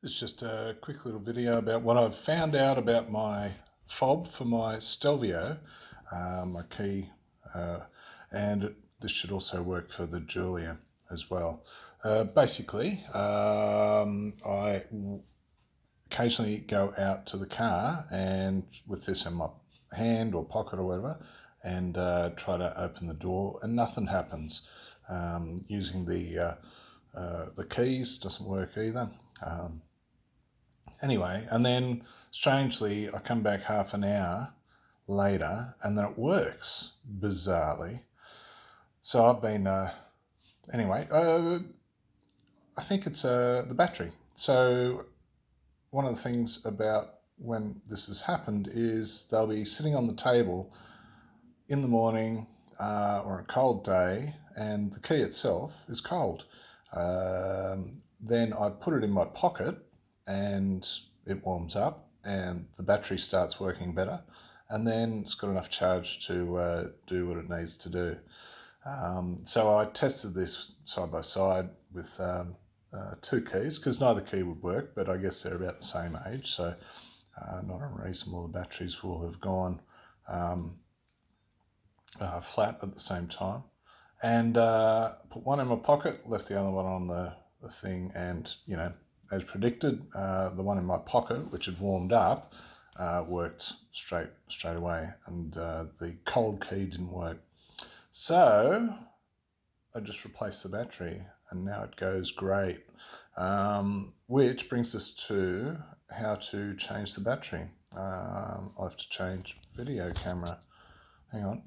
It's just a quick little video about what I've found out about my fob for my Stelvio, my key, and this should also work for the Giulia as well. Basically, I occasionally go out to the car and with this in my hand or pocket or whatever, and try to open the door, and nothing happens. Using the keys doesn't work either. Anyway, and then strangely, I come back half an hour later and then it works, bizarrely. So I've been, anyway, I think it's the battery. So one of the things about when this has happened is they'll be sitting on the table in the morning or a cold day, and the key itself is cold. Then I put it in my pocket and it warms up and the battery starts working better, and then it's got enough charge to do what it needs to do. So I tested this side by side with two keys, because neither key would work, but I guess they're about the same age, so not unreasonable. The batteries will have gone flat at the same time. And put one in my pocket, left the other one on the thing, and as predicted, the one in my pocket, which had warmed up, worked straight away, and the cold key didn't work. So I just replaced the battery and now it goes great, which brings us to how to change the battery. I'll have to change video camera. Hang on.